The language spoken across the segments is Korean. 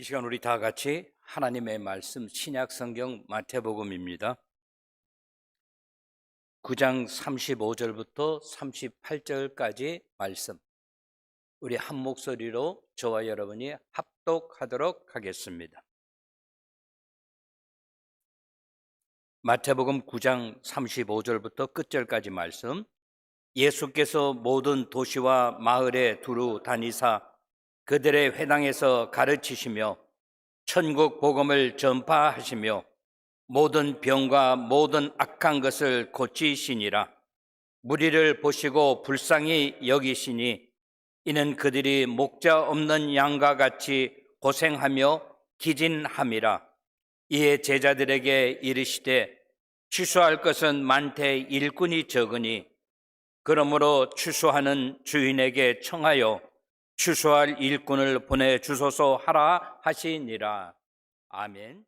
시간 우리 다 같이 하나님의 말씀 신약 성경 마태복음입니다. 9장 35절부터 38절까지 말씀 우리 한 목소리로 저와 여러분이 합독하도록 하겠습니다. 마태복음 9장 35절부터 끝절까지 말씀. 예수께서 모든 도시와 마을에 두루 다니사 그들의 회당에서 가르치시며 천국 복음을 전파하시며 모든 병과 모든 악한 것을 고치시니라. 무리를 보시고 불쌍히 여기시니 이는 그들이 목자 없는 양과 같이 고생하며 기진함이라. 이에 제자들에게 이르시되 취소할 것은 많되 일꾼이 적으니 그러므로 취소하는 주인에게 청하여 취소할 일꾼을 보내주소서 하라 하시니라. 아멘.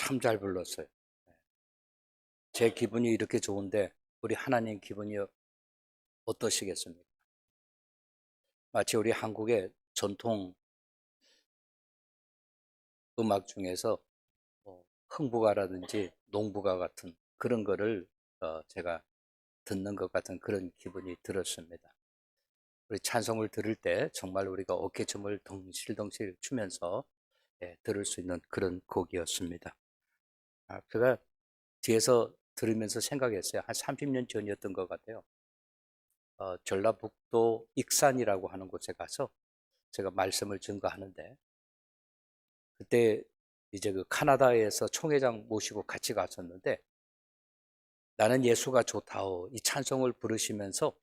참 잘 불렀어요. 제 기분이 이렇게 좋은데 우리 하나님 기분이 어떠시겠습니까? 마치 우리 한국의 전통 음악 중에서 흥부가라든지 농부가 같은 그런 거를 제가 듣는 것 같은 그런 기분이 들었습니다. 우리 찬송을 들을 때 정말 우리가 어깨춤을 덩실덩실 추면서 들을 수 있는 그런 곡이었습니다. 제가 뒤에서 들으면서 생각했어요. 한 30년 전이었던 것 같아요. 전라북도 익산이라고 하는 곳에 가서 제가 말씀을 증거하는데, 그때 이제 그 카나다에서 총회장 모시고 같이 갔었는데, 나는 예수가 좋다오 이 찬송을 부르시면서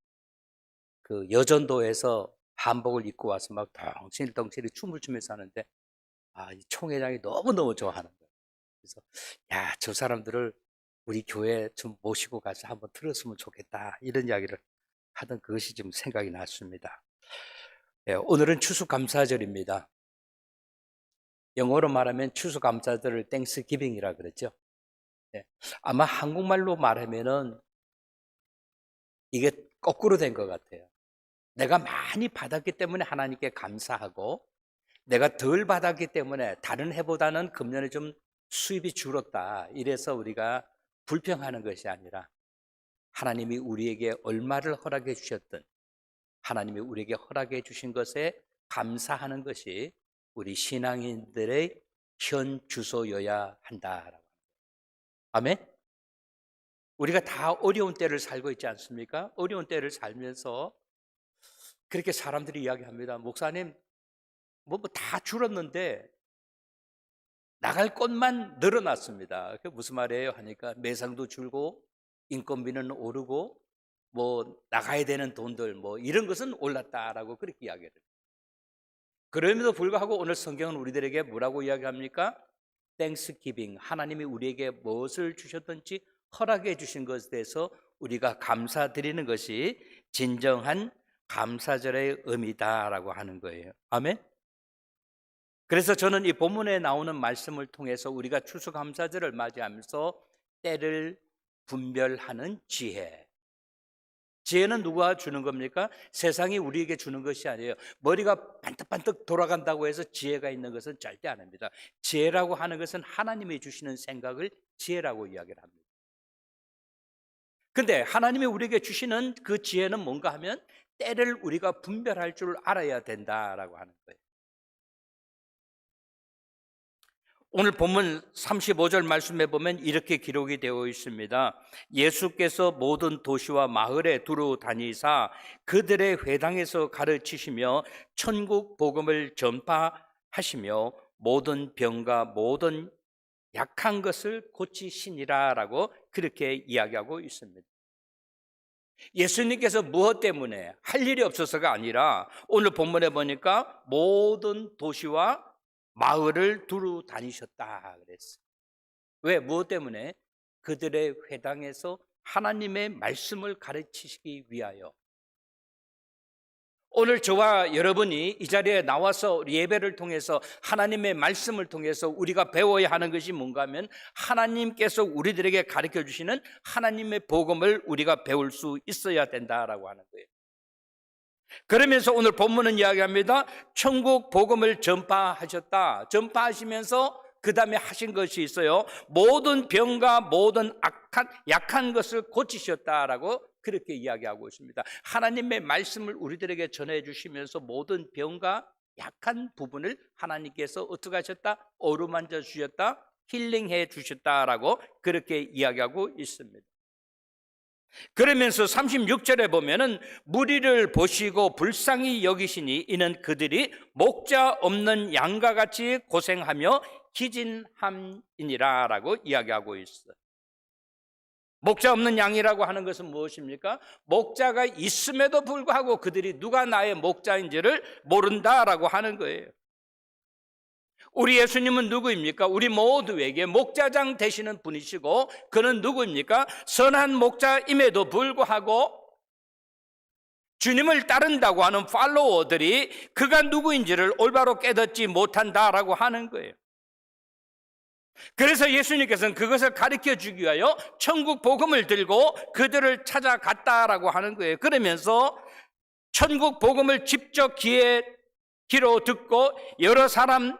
그 여전도에서 한복을 입고 와서 막 덩실덩실이 춤을 추면서 하는데, 이 총회장이 너무너무 좋아하는 거예요. 그래서 저 사람들을 우리 교회에 좀 모시고 가서 한번 들었으면 좋겠다, 이런 이야기를 하던 그것이 좀 생각이 났습니다. 오늘은 추수감사절입니다. 영어로 말하면 추수감사절을 땡스기빙이라 그랬죠. 아마 한국말로 말하면은 이게 거꾸로 된 것 같아요. 내가 많이 받았기 때문에 하나님께 감사하고, 내가 덜 받았기 때문에 다른 해보다는 금년에 좀 수입이 줄었다, 이래서 우리가 불평하는 것이 아니라, 하나님이 우리에게 얼마를 허락해 주셨든 하나님이 우리에게 허락해 주신 것에 감사하는 것이 우리 신앙인들의 현 주소여야 한다라고. 아멘. 우리가 다 어려운 때를 살고 있지 않습니까? 어려운 때를 살면서 그렇게 사람들이 이야기합니다. 목사님, 뭐 다 줄었는데 나갈 곳만 늘어났습니다. 그게 무슨 말이에요 하니까, 매상도 줄고 인건비는 오르고 뭐 나가야 되는 돈들 뭐 이런 것은 올랐다라고 그렇게 이야기를 해요. 그럼에도 불구하고 오늘 성경은 우리들에게 뭐라고 이야기합니까? 땡스기빙, 하나님이 우리에게 무엇을 주셨든지 허락해 주신 것에 대해서 우리가 감사드리는 것이 진정한 감사절의 의미다라고 하는 거예요. 아멘. 그래서 저는 이 본문에 나오는 말씀을 통해서 우리가 추수감사절을 맞이하면서 때를 분별하는 지혜는 누가 주는 겁니까? 세상이 우리에게 주는 것이 아니에요. 머리가 반뜩반뜩 돌아간다고 해서 지혜가 있는 것은 절대 아닙니다. 지혜라고 하는 것은 하나님이 주시는 생각을 지혜라고 이야기를 합니다. 근데 하나님이 우리에게 주시는 그 지혜는 뭔가 하면, 때를 우리가 분별할 줄 알아야 된다라고 하는 거예요. 오늘 본문 35절 말씀에 보면 이렇게 기록이 되어 있습니다. 예수께서 모든 도시와 마을에 두루 다니사 그들의 회당에서 가르치시며 천국 복음을 전파하시며 모든 병과 모든 약한 것을 고치시니라라고 그렇게 이야기하고 있습니다. 예수님께서 무엇 때문에, 할 일이 없어서가 아니라 오늘 본문에 보니까 모든 도시와 마을을 두루 다니셨다 그랬어요. 왜? 무엇 때문에? 그들의 회당에서 하나님의 말씀을 가르치시기 위하여. 오늘 저와 여러분이 이 자리에 나와서 예배를 통해서 하나님의 말씀을 통해서 우리가 배워야 하는 것이 뭔가 하면, 하나님께서 우리들에게 가르쳐 주시는 하나님의 복음을 우리가 배울 수 있어야 된다라고 하는 거예요. 그러면서 오늘 본문은 이야기합니다. 천국 복음을 전파하셨다. 전파하시면서 그 다음에 하신 것이 있어요. 모든 병과 모든 약한 것을 고치셨다라고 그렇게 이야기하고 있습니다. 하나님의 말씀을 우리들에게 전해주시면서 모든 병과 약한 부분을 하나님께서 어떻게 하셨다? 어루만져 주셨다, 힐링해 주셨다라고 그렇게 이야기하고 있습니다. 그러면서 36절에 보면은 무리를 보시고 불쌍히 여기시니 이는 그들이 목자 없는 양과 같이 고생하며 기진함이니라 라고 이야기하고 있어요. 목자 없는 양이라고 하는 것은 무엇입니까? 목자가 있음에도 불구하고 그들이 누가 나의 목자인지를 모른다라고 하는 거예요. 우리 예수님은 누구입니까? 우리 모두에게 목자장 되시는 분이시고, 그는 누구입니까? 선한 목자임에도 불구하고 주님을 따른다고 하는 팔로워들이 그가 누구인지를 올바로 깨닫지 못한다라고 하는 거예요. 그래서 예수님께서는 그것을 가르쳐 주기 위하여 천국 복음을 들고 그들을 찾아갔다라고 하는 거예요. 그러면서 천국 복음을 직접 귀로 듣고 여러 사람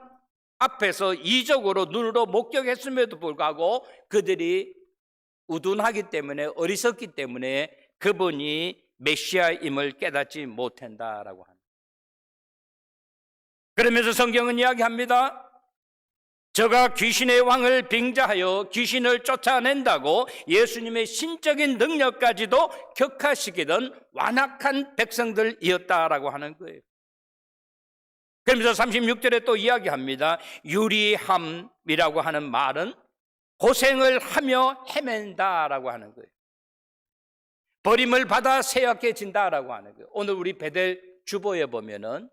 앞에서 이적으로 눈으로 목격했음에도 불구하고 그들이 우둔하기 때문에, 어리석기 때문에 그분이 메시아임을 깨닫지 못한다라고 합니다. 그러면서 성경은 이야기합니다. 저가 귀신의 왕을 빙자하여 귀신을 쫓아낸다고 예수님의 신적인 능력까지도 격화시키던 완악한 백성들이었다라고 하는 거예요. 그러면서 36절에 또 이야기합니다. 유리함이라고 하는 말은 고생을 하며 헤맨다라고 하는 거예요. 버림을 받아 쇠약해진다라고 하는 거예요. 오늘 우리 베델 주보에 보면은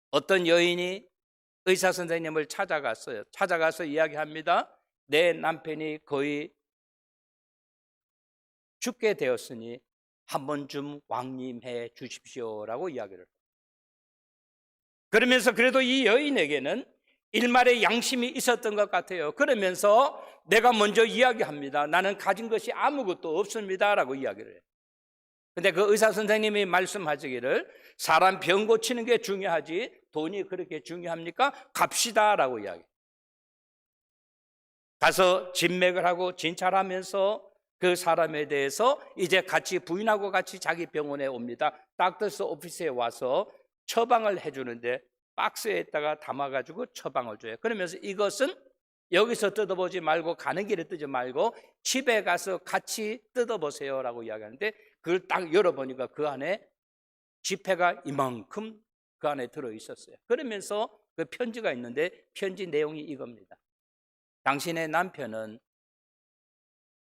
어떤 여인이 의사 선생님을 찾아갔어요. 찾아가서 이야기합니다. 내 남편이 거의 죽게 되었으니 한 번 좀 왕림해 주십시오라고 이야기를 해요. 그러면서 그래도 이 여인에게는 일말의 양심이 있었던 것 같아요. 그러면서 내가 먼저 이야기합니다. 나는 가진 것이 아무것도 없습니다라고 이야기를 해요. 근데 그 의사 선생님이 말씀하시기를 사람 병 고치는 게 중요하지 돈이 그렇게 중요합니까? 갑시다라고 이야기해요. 가서 진맥을 하고 진찰하면서 그 사람에 대해서 이제 같이 부인하고 같이 자기 병원에 옵니다. 닥터스 오피스에 와서 처방을 해주는데 박스에다가 담아가지고 처방을 줘요. 그러면서 이것은 여기서 뜯어보지 말고 가는 길에 뜯지 말고 집에 가서 같이 뜯어보세요라고 이야기하는데 그걸 딱 열어보니까 그 안에 지폐가 이만큼 그 안에 들어있었어요. 그러면서 그 편지가 있는데 편지 내용이 이겁니다. 당신의 남편은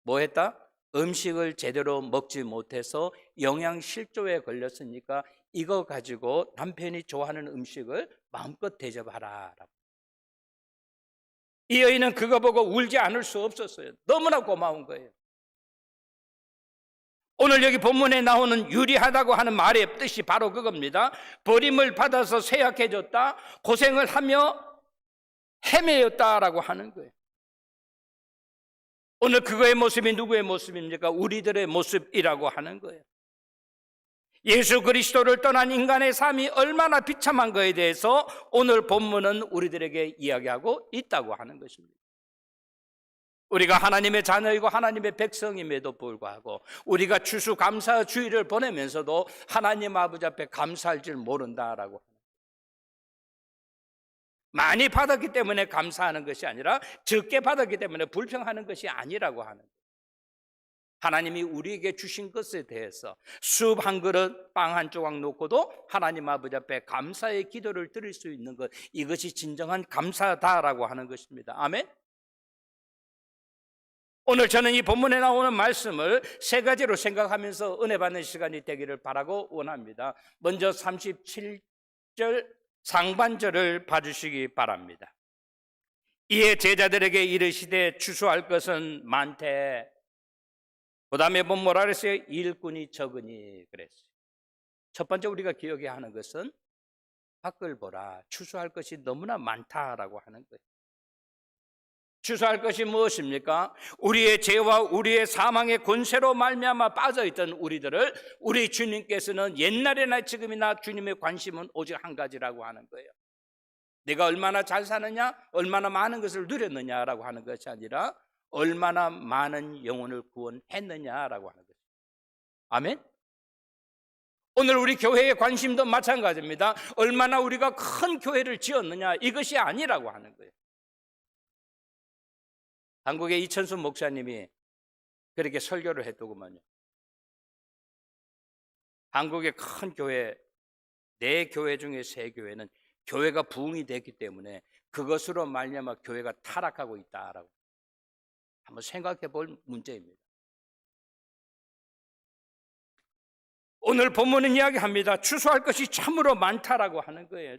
뭐 했다? 음식을 제대로 먹지 못해서 영양실조에 걸렸으니까 이거 가지고 남편이 좋아하는 음식을 마음껏 대접하라. 이 여인은 그거 보고 울지 않을 수 없었어요. 너무나 고마운 거예요. 오늘 여기 본문에 나오는 유리하다고 하는 말의 뜻이 바로 그겁니다. 버림을 받아서 쇠약해졌다, 고생을 하며 헤매였다라고 하는 거예요. 오늘 그거의 모습이 누구의 모습입니까? 우리들의 모습이라고 하는 거예요. 예수 그리스도를 떠난 인간의 삶이 얼마나 비참한 거에 대해서 오늘 본문은 우리들에게 이야기하고 있다고 하는 것입니다. 우리가 하나님의 자녀이고 하나님의 백성임에도 불구하고 우리가 추수감사주의를 보내면서도 하나님 아버지 앞에 감사할 줄 모른다라고 합니다. 많이 받았기 때문에 감사하는 것이 아니라 적게 받았기 때문에 불평하는 것이 아니라고 하는 거예요. 하나님이 우리에게 주신 것에 대해서 숲 한 그릇, 빵 한 조각 놓고도 하나님 아버지 앞에 감사의 기도를 드릴 수 있는 것, 이것이 진정한 감사다라고 하는 것입니다. 아멘. 오늘 저는 이 본문에 나오는 말씀을 세 가지로 생각하면서 은혜 받는 시간이 되기를 바라고 원합니다. 먼저 37절 상반절을 봐주시기 바랍니다. 이에 제자들에게 이르시되 추수할 것은 많되, 그 다음에 뭐라 그랬어요? 일꾼이 적으니 그랬어요. 첫 번째 우리가 기억해야 하는 것은 밖을 보라, 추수할 것이 너무나 많다라고 하는 거예요. 추수할 것이 무엇입니까? 우리의 죄와 우리의 사망의 권세로 말미암아 빠져있던 우리들을 우리 주님께서는 옛날이나 지금이나 주님의 관심은 오직 한 가지라고 하는 거예요. 내가 얼마나 잘 사느냐, 얼마나 많은 것을 누렸느냐라고 하는 것이 아니라 얼마나 많은 영혼을 구원했느냐라고 하는 거예요. 아멘? 오늘 우리 교회의 관심도 마찬가지입니다. 얼마나 우리가 큰 교회를 지었느냐, 이것이 아니라고 하는 거예요. 한국의 이천수 목사님이 그렇게 설교를 했더구만요. 한국의 큰 교회, 4교회 중에 3교회는 교회가 부흥이 됐기 때문에 그것으로 말미암아 교회가 타락하고 있다라고. 한번 생각해 볼 문제입니다. 오늘 본문은 이야기합니다. 추수할 것이 참으로 많다라고 하는 거예요.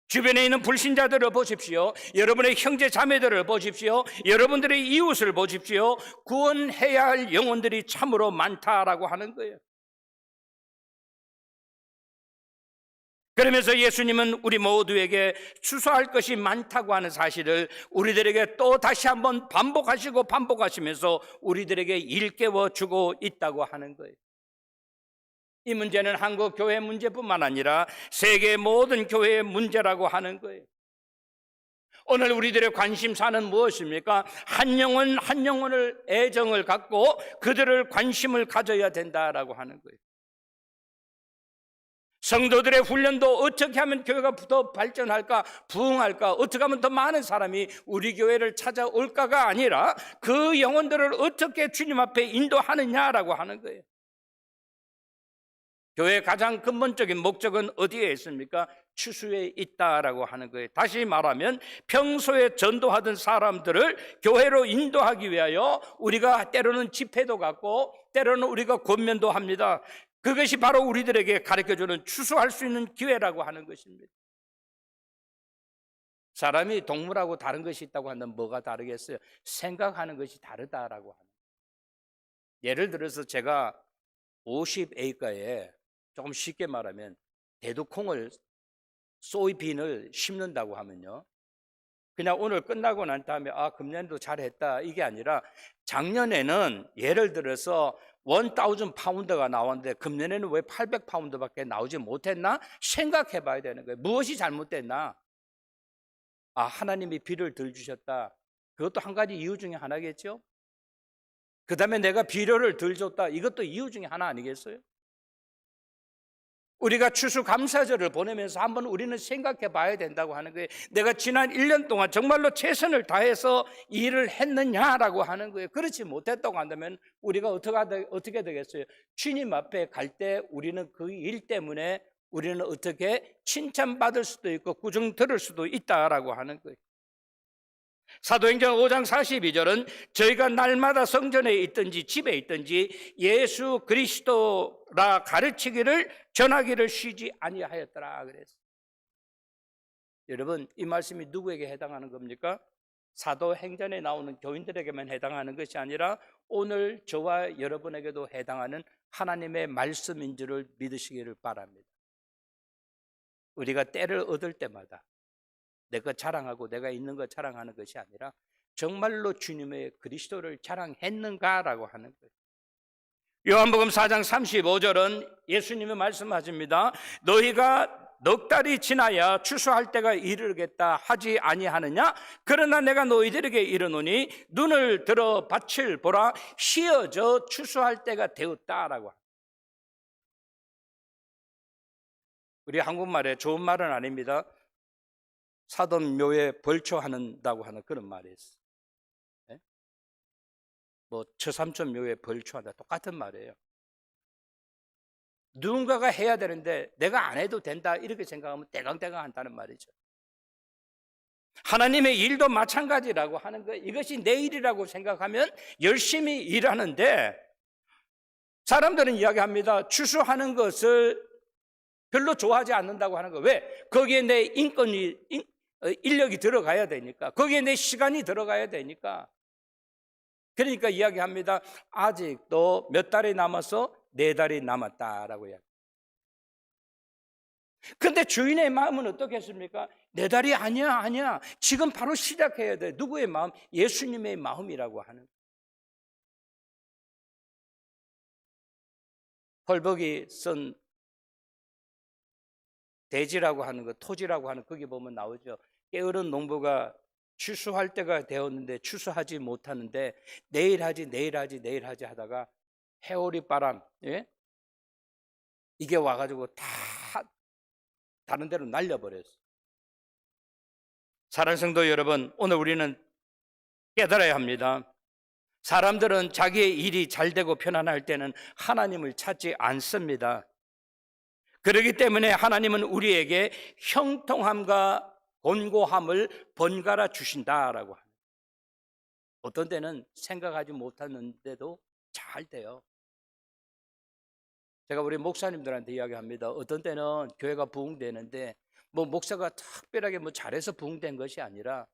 주변에 있는 불신자들을 보십시오. 여러분의 형제 자매들을 보십시오. 여러분들의 이웃을 보십시오. 구원해야 할 영혼들이 참으로 많다라고 하는 거예요. 그러면서 예수님은 우리 모두에게 추수할 것이 많다고 하는 사실을 우리들에게 또 다시 한번 반복하시면서 우리들에게 일깨워 주고 있다고 하는 거예요. 이 문제는 한국 교회 문제뿐만 아니라 세계 모든 교회의 문제라고 하는 거예요. 오늘 우리들의 관심사는 무엇입니까? 한 영혼 한 영혼을 애정을 갖고 그들을 관심을 가져야 된다라고 하는 거예요. 성도들의 훈련도 어떻게 하면 교회가 더 발전할까, 부흥할까, 어떻게 하면 더 많은 사람이 우리 교회를 찾아올까가 아니라 그 영혼들을 어떻게 주님 앞에 인도하느냐라고 하는 거예요. 교회의 가장 근본적인 목적은 어디에 있습니까? 추수에 있다라고 하는 거예요. 다시 말하면 평소에 전도하던 사람들을 교회로 인도하기 위하여 우리가 때로는 집회도 갖고 때로는 우리가 권면도 합니다. 그것이 바로 우리들에게 가르쳐주는 추수할 수 있는 기회라고 하는 것입니다. 사람이 동물하고 다른 것이 있다고 한다면 뭐가 다르겠어요? 생각하는 것이 다르다라고 하는 거예요. 예를 들어서 제가 50에이커에 조금 쉽게 말하면 대두콩을 소이빈을 심는다고 하면요, 그냥 오늘 끝나고 난 다음에 금년도 잘했다 이게 아니라 작년에는 예를 들어서 1000 파운드가 나왔는데 금년에는 왜 800 파운드밖에 나오지 못했나 생각해 봐야 되는 거예요. 무엇이 잘못됐나? 하나님이 비를 덜 주셨다. 그것도 한 가지 이유 중에 하나겠죠. 그 다음에 내가 비료를 덜 줬다. 이것도 이유 중에 하나 아니겠어요? 우리가 추수감사절을 보내면서 한번 우리는 생각해 봐야 된다고 하는 거예요. 내가 지난 1년 동안 정말로 최선을 다해서 일을 했느냐라고 하는 거예요. 그렇지 못했다고 한다면 우리가 어떻게 되겠어요? 주님 앞에 갈 때 우리는 그 일 때문에 우리는 어떻게 칭찬받을 수도 있고 꾸중 들을 수도 있다라고 하는 거예요. 사도행전 5장 42절은 저희가 날마다 성전에 있든지 집에 있든지 예수 그리스도라 가르치기를 전하기를 쉬지 아니하였더라 그랬어요. 여러분, 이 말씀이 누구에게 해당하는 겁니까? 사도행전에 나오는 교인들에게만 해당하는 것이 아니라 오늘 저와 여러분에게도 해당하는 하나님의 말씀인 줄을 믿으시기를 바랍니다. 우리가 때를 얻을 때마다 내 것 자랑하고 내가 있는 것 자랑하는 것이 아니라 정말로 주님의 그리스도를 자랑했는가라고 하는 거예요. 요한복음 4장 35절은 예수님이 말씀하십니다. 너희가 넉 달이 지나야 추수할 때가 이르겠다 하지 아니하느냐? 그러나 내가 너희들에게 이르노니 눈을 들어 밭을 보라, 휘어져 추수할 때가 되었다라고 합니다. 우리 한국말에 좋은 말은 아닙니다. 사돈 묘에 벌초한다고 하는 그런 말이 있어요. 네? 처삼촌 묘에 벌초한다 똑같은 말이에요. 누군가가 해야 되는데 내가 안 해도 된다 이렇게 생각하면 대강대강 한다는 말이죠. 하나님의 일도 마찬가지라고 하는 거예요. 이것이 내 일이라고 생각하면 열심히 일하는데 사람들은 이야기합니다. 추수하는 것을 별로 좋아하지 않는다고 하는 거예요. 왜? 거기에 내 인력이 들어가야 되니까, 거기에 내 시간이 들어가야 되니까. 그러니까 이야기합니다. 아직도 몇 달이 남아서 4달이 남았다라고 이야기합니다. 근데 주인의 마음은 어떻겠습니까? 4달이 아니야. 지금 바로 시작해야 돼. 누구의 마음? 예수님의 마음이라고 하는. 헐벅이 쓴 대지라고 하는 거, 토지라고 하는 거기 보면 나오죠. 게으른 농부가 추수할 때가 되었는데 추수하지 못하는데 내일 하지 하다가 해오리 바람, 이게 와가지고 다 다른 데로 날려버렸어요. 사랑하는 성도 여러분, 오늘 우리는 깨달아야 합니다. 사람들은 자기의 일이 잘 되고 편안할 때는 하나님을 찾지 않습니다. 그렇기 때문에 하나님은 우리에게 형통함과 곤고함을 번갈아 주신다라고 합니다. 어떤 때는 생각하지 못하는데도 잘 돼요. 제가 우리 목사님들한테 이야기합니다. 어떤 때는 교회가 부흥되는데 목사가 특별하게 잘해서 부흥된 것이 아니라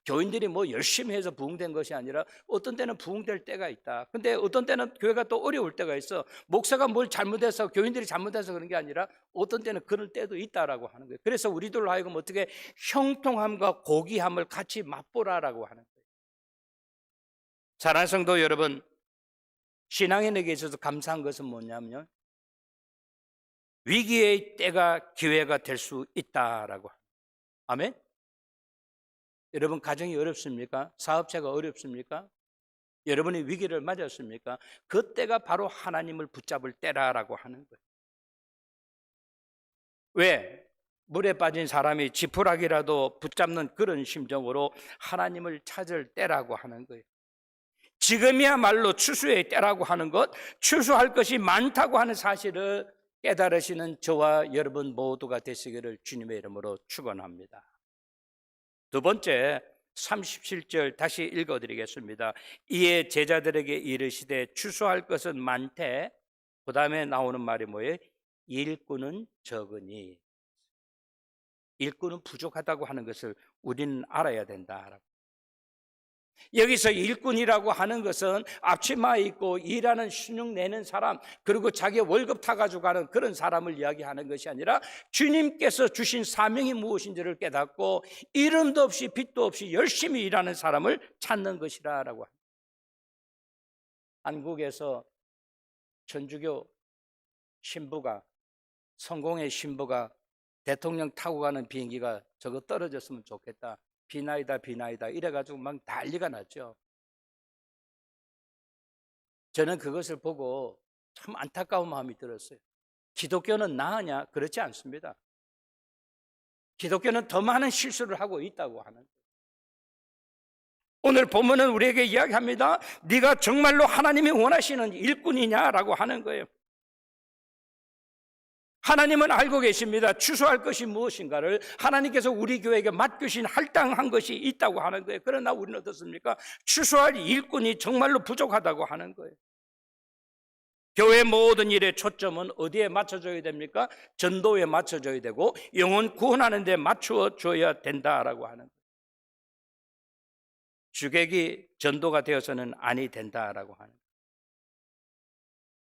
교인들이 열심히 해서 부흥된 것이 아니라 어떤 때는 부흥될 때가 있다. 근데 어떤 때는 교회가 또 어려울 때가 있어. 목사가 뭘 잘못해서 교인들이 잘못해서 그런 게 아니라 어떤 때는 그런 때도 있다라고 하는 거예요. 그래서 우리들로 하여금 어떻게 형통함과 고귀함을 같이 맛보라라고 하는 거예요. 사랑하는 성도 여러분, 신앙인에게 있어서 감사한 것은 뭐냐면 위기의 때가 기회가 될 수 있다라고 합니다. 아멘. 여러분 가정이 어렵습니까? 사업체가 어렵습니까? 여러분이 위기를 맞았습니까? 그때가 바로 하나님을 붙잡을 때라라고 하는 거예요. 왜? 물에 빠진 사람이 지푸라기라도 붙잡는 그런 심정으로 하나님을 찾을 때라고 하는 거예요. 지금이야말로 추수의 때라고 하는 것, 추수할 것이 많다고 하는 사실을 깨달으시는 저와 여러분 모두가 되시기를 주님의 이름으로 축원합니다. 두 번째, 37절 다시 읽어드리겠습니다. 이에 제자들에게 이르시되 추수할 것은 많되, 그 다음에 나오는 말이 뭐예요? 일꾼은 적으니. 일꾼은 부족하다고 하는 것을 우리는 알아야 된다. 여기서 일꾼이라고 하는 것은 앞치마에 입고 일하는 신용 내는 사람, 그리고 자기 월급 타가지고 가는 그런 사람을 이야기하는 것이 아니라 주님께서 주신 사명이 무엇인지를 깨닫고 이름도 없이 빚도 없이 열심히 일하는 사람을 찾는 것이라고 합니다. 한국에서 천주교 신부가, 성공의 신부가 대통령 타고 가는 비행기가 저거 떨어졌으면 좋겠다, 비나이다 비나이다 이래가지고 막 난리가 났죠. 저는 그것을 보고 참 안타까운 마음이 들었어요. 기독교는 나으냐? 그렇지 않습니다. 기독교는 더 많은 실수를 하고 있다고 하는 거예요. 오늘 본문은 우리에게 이야기합니다. 네가 정말로 하나님이 원하시는 일꾼이냐라고 하는 거예요. 하나님은 알고 계십니다. 추수할 것이 무엇인가를 하나님께서 우리 교회에게 맡기신 할당한 것이 있다고 하는 거예요. 그러나 우리는 어떻습니까? 추수할 일꾼이 정말로 부족하다고 하는 거예요. 교회 모든 일의 초점은 어디에 맞춰줘야 됩니까? 전도에 맞춰줘야 되고 영혼 구원하는 데 맞춰줘야 된다라고 하는 거예요. 주객이 전도가 되어서는 아니 된다라고 하는 거예요.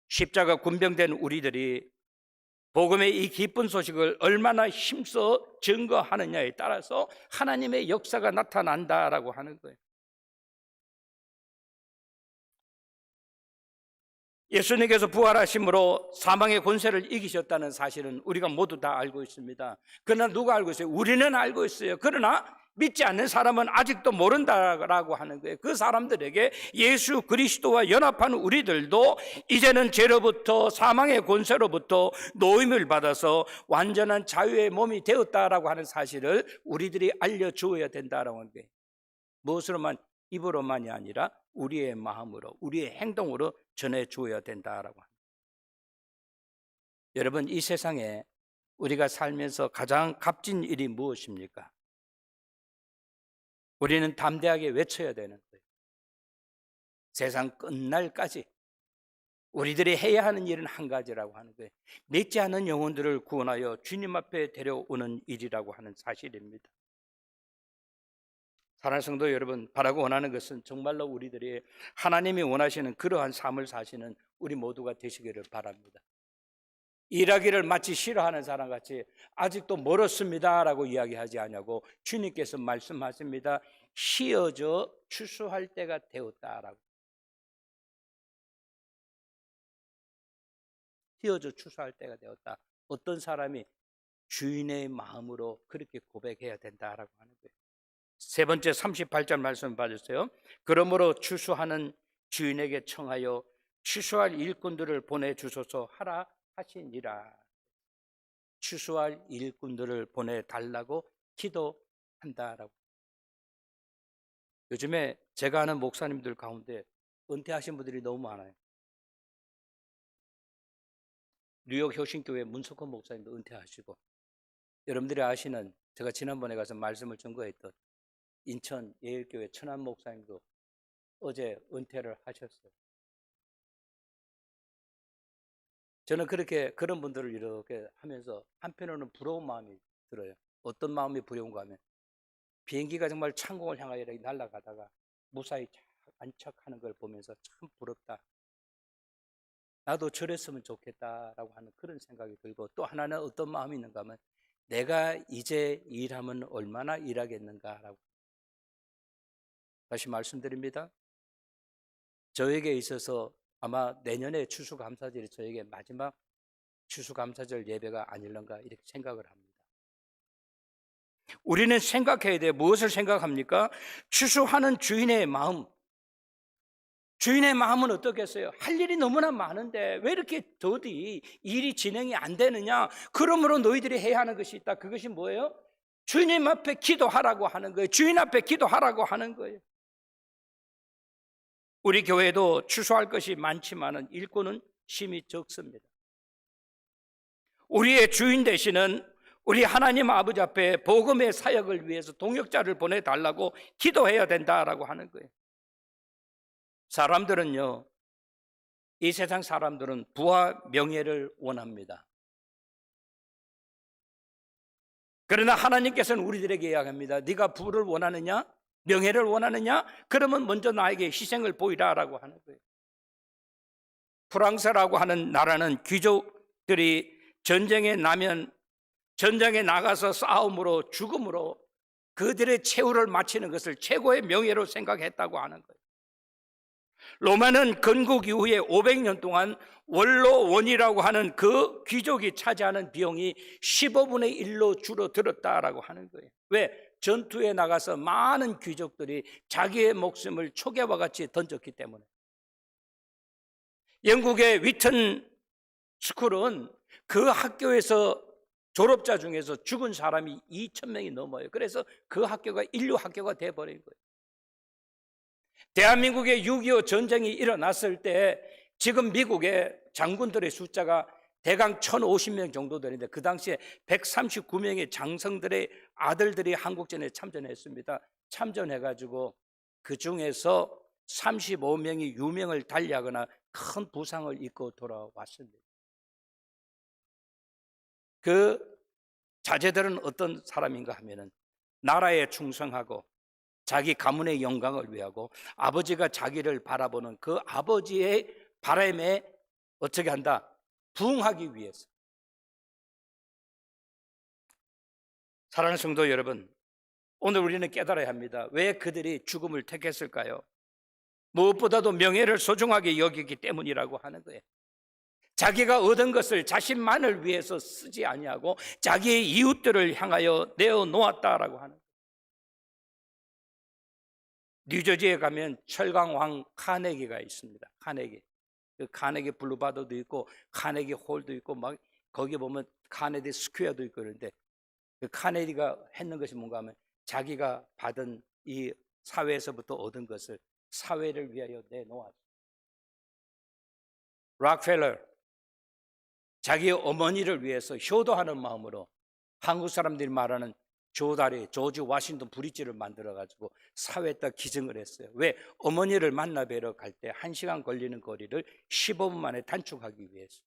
십자가 군병된 우리들이 복음의 이 기쁜 소식을 얼마나 힘써 증거하느냐에 따라서 하나님의 역사가 나타난다라고 하는 거예요. 예수님께서 부활하심으로 사망의 권세를 이기셨다는 사실은 우리가 모두 다 알고 있습니다. 그러나 누가 알고 있어요? 우리는 알고 있어요. 그러나 믿지 않는 사람은 아직도 모른다라고 하는 거예요. 그 사람들에게 예수 그리스도와 연합한 우리들도 이제는 죄로부터 사망의 권세로부터 노임을 받아서 완전한 자유의 몸이 되었다라고 하는 사실을 우리들이 알려주어야 된다라고 하는 거예요. 무엇으로만? 입으로만이 아니라 우리의 마음으로, 우리의 행동으로 전해주어야 된다라고 합니다. 여러분, 이 세상에 우리가 살면서 가장 값진 일이 무엇입니까? 우리는 담대하게 외쳐야 되는 거예요. 세상 끝날까지 우리들이 해야 하는 일은 한 가지라고 하는 거예요. 믿지 않는 영혼들을 구원하여 주님 앞에 데려오는 일이라고 하는 사실입니다. 사랑하는 성도 여러분, 바라고 원하는 것은 정말로 우리들이 하나님이 원하시는 그러한 삶을 사시는 우리 모두가 되시기를 바랍니다. 일하기를 마치 싫어하는 사람같이 아직도 멀었습니다라고 이야기하지 않냐고 주님께서 말씀하십니다. 쉬어져 추수할 때가 되었다라고. 쉬어져 추수할 때가 되었다. 어떤 사람이 주인의 마음으로 그렇게 고백해야 된다라고 하는 거예요. 세 번째 38절 말씀 봐주세요. 그러므로 추수하는 주인에게 청하여 추수할 일꾼들을 보내주소서 하라 하시니라. 추수할 일꾼들을 보내달라고 기도한다라고. 요즘에 제가 아는 목사님들 가운데 은퇴하신 분들이 너무 많아요. 뉴욕 효신교회 문석헌 목사님도 은퇴하시고, 여러분들이 아시는, 제가 지난번에 가서 말씀을 전거했던 인천 예일교회 천안 목사님도 어제 은퇴를 하셨어요. 저는 그런 분들을 이렇게 하면서 한편으로는 부러운 마음이 들어요. 어떤 마음이 부러운가 하면 비행기가 정말 창공을 향하여 이렇게 날아가다가 무사히 안착하는 걸 보면서 참 부럽다. 나도 저랬으면 좋겠다라고 하는 그런 생각이 들고, 또 하나는 어떤 마음이 있는가 하면 내가 이제 일하면 얼마나 일하겠는가라고. 다시 말씀드립니다. 저에게 있어서 아마 내년에 추수감사절이 저에게 마지막 추수감사절 예배가 아닐런가 이렇게 생각을 합니다. 우리는 생각해야 돼요. 무엇을 생각합니까? 추수하는 주인의 마음. 주인의 마음은 어떻겠어요? 할 일이 너무나 많은데 왜 이렇게 더디 일이 진행이 안 되느냐? 그러므로 너희들이 해야 하는 것이 있다. 그것이 뭐예요? 주님 앞에 기도하라고 하는 거예요. 주인 앞에 기도하라고 하는 거예요. 우리 교회도 추수할 것이 많지만은 일꾼은 심히 적습니다. 우리의 주인 되시는 우리 하나님 아버지 앞에 복음의 사역을 위해서 동역자를 보내달라고 기도해야 된다라고 하는 거예요. 사람들은요, 이 세상 사람들은 부와 명예를 원합니다. 그러나 하나님께서는 우리들에게 이야기합니다. 네가 부를 원하느냐? 명예를 원하느냐? 그러면 먼저 나에게 희생을 보이라라고 하는 거예요. 프랑스라고 하는 나라는 귀족들이 전쟁에 나가서 싸움으로 죽음으로 그들의 최후를 마치는 것을 최고의 명예로 생각했다고 하는 거예요. 로마는 건국 이후에 500년 동안 원로원이라고 하는 그 귀족이 차지하는 비용이 15분의 1로 줄어들었다라고 하는 거예요. 왜? 전투에 나가서 많은 귀족들이 자기의 목숨을 초계와 같이 던졌기 때문에. 영국의 위튼 스쿨은 그 학교에서 졸업자 중에서 죽은 사람이 2,000명이 넘어요. 그래서 그 학교가 인류 학교가 돼버린 거예요. 대한민국의 6.25 전쟁이 일어났을 때 지금 미국의 장군들의 숫자가 대강 1,050명 정도 되는데 그 당시에 139명의 장성들의 아들들이 한국전에 참전했습니다. 참전해가지고 그 중에서 35명이 유명을 달리하거나 큰 부상을 입고 돌아왔습니다. 그 자제들은 어떤 사람인가 하면은 나라에 충성하고 자기 가문의 영광을 위하고 아버지가 자기를 바라보는 그 아버지의 바람에 어떻게 한다? 부응하기 위해서. 사랑하는 성도 여러분, 오늘 우리는 깨달아야 합니다. 왜 그들이 죽음을 택했을까요? 무엇보다도 명예를 소중하게 여기기 때문이라고 하는 거예요. 자기가 얻은 것을 자신만을 위해서 쓰지 아니하고 자기의 이웃들을 향하여 내어놓았다라고 하는 거예요. 뉴저지에 가면 철강왕 카네기가 있습니다. 카네기. 그 카네기 블루바더도 있고 카네기 홀도 있고 막 거기 보면 카네기 스퀘어도 있고 그런데 그 카네기가 했는 것이 뭔가 하면 자기가 받은 이 사회에서부터 얻은 것을 사회를 위하여 내놓았어요. 락펠러 자기 어머니를 위해서 효도하는 마음으로 한국 사람들이 말하는 조다리, 조지 워싱턴 브릿지를 만들어가지고 사회에다 기증을 했어요. 왜? 어머니를 만나 뵈러 갈 때 1시간 걸리는 거리를 15분 만에 단축하기 위해서.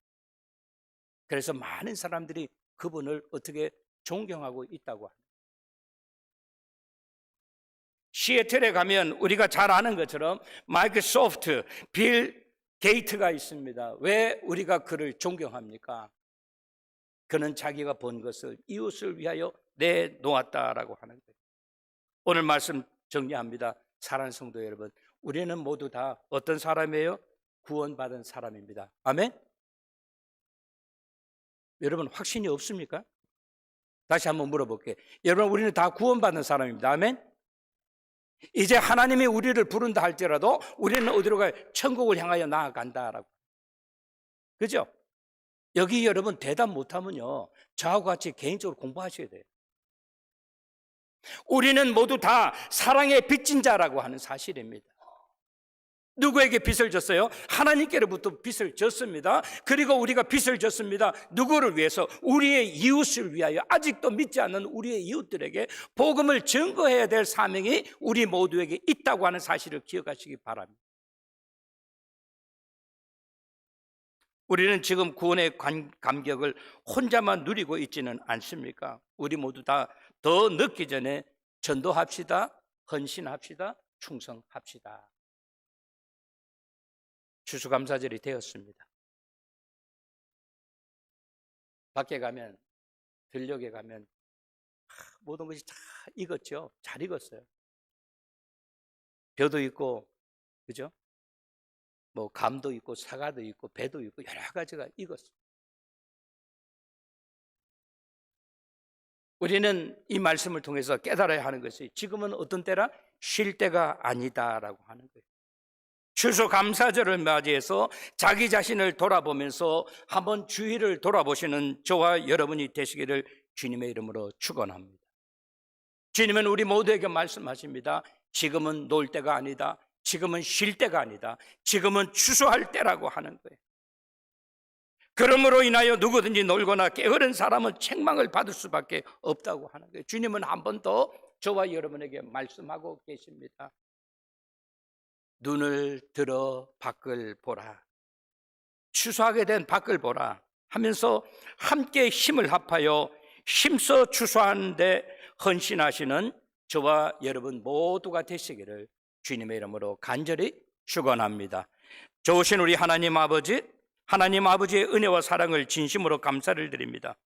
그래서 많은 사람들이 그분을 어떻게 존경하고 있다고 합니다. 시애틀에 가면 우리가 잘 아는 것처럼 마이크로소프트, 빌 게이트가 있습니다. 왜 우리가 그를 존경합니까? 그는 자기가 번 것을 이웃을 위하여 내놓았다라고 하는 거예요. 오늘 말씀 정리합니다. 사랑하는 성도 여러분, 우리는 모두 다 어떤 사람이에요? 구원받은 사람입니다. 아멘? 여러분 확신이 없습니까? 다시 한번 물어볼게요. 여러분 우리는 다 구원받은 사람입니다. 아멘? 이제 하나님이 우리를 부른다 할지라도 우리는 어디로 가요? 천국을 향하여 나아간다라고. 그죠? 여기 여러분 대답 못하면요 저하고 같이 개인적으로 공부하셔야 돼요. 우리는 모두 다 사랑의 빚진 자라고 하는 사실입니다. 누구에게 빚을 졌어요? 하나님께로부터 빚을 졌습니다. 그리고 우리가 빚을 졌습니다. 누구를 위해서? 우리의 이웃을 위하여. 아직도 믿지 않는 우리의 이웃들에게 복음을 증거해야 될 사명이 우리 모두에게 있다고 하는 사실을 기억하시기 바랍니다. 우리는 지금 구원의 감격을 혼자만 누리고 있지는 않습니까? 우리 모두 다 더 늦기 전에 전도합시다, 헌신합시다, 충성합시다. 추수감사절이 되었습니다. 밖에 가면, 들녘에 가면 모든 것이 다 익었죠. 잘 익었어요. 벼도 있고, 그죠? 뭐 감도 있고, 사과도 있고, 배도 있고 여러 가지가 익었어요. 우리는 이 말씀을 통해서 깨달아야 하는 것이 지금은 어떤 때라 쉴 때가 아니다라고 하는 거예요. 추수감사절을 맞이해서 자기 자신을 돌아보면서 한번 주위를 돌아보시는 저와 여러분이 되시기를 주님의 이름으로 축원합니다. 주님은 우리 모두에게 말씀하십니다. 지금은 놀 때가 아니다. 지금은 쉴 때가 아니다. 지금은 추수할 때라고 하는 거예요. 그러므로 인하여 누구든지 놀거나 게으른 사람은 책망을 받을 수밖에 없다고 하는 거예요. 주님은 한 번 더 저와 여러분에게 말씀하고 계십니다. 눈을 들어 밖을 보라. 추수하게 된 밖을 보라 하면서 함께 힘을 합하여 힘써 추수하는 데 헌신하시는 저와 여러분 모두가 되시기를 주님의 이름으로 간절히 축원합니다. 좋으신 우리 하나님 아버지의 은혜와 사랑을 진심으로 감사를 드립니다.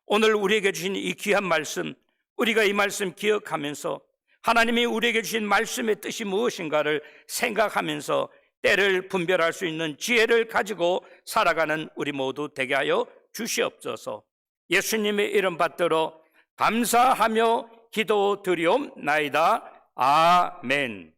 오늘 우리에게 주신 이 귀한 말씀, 우리가 이 말씀 기억하면서 하나님이 우리에게 주신 말씀의 뜻이 무엇인가를 생각하면서 때를 분별할 수 있는 지혜를 가지고 살아가는 우리 모두 되게 하여 주시옵소서. 예수님의 이름 받들어 감사하며 기도드리옵나이다. 아멘.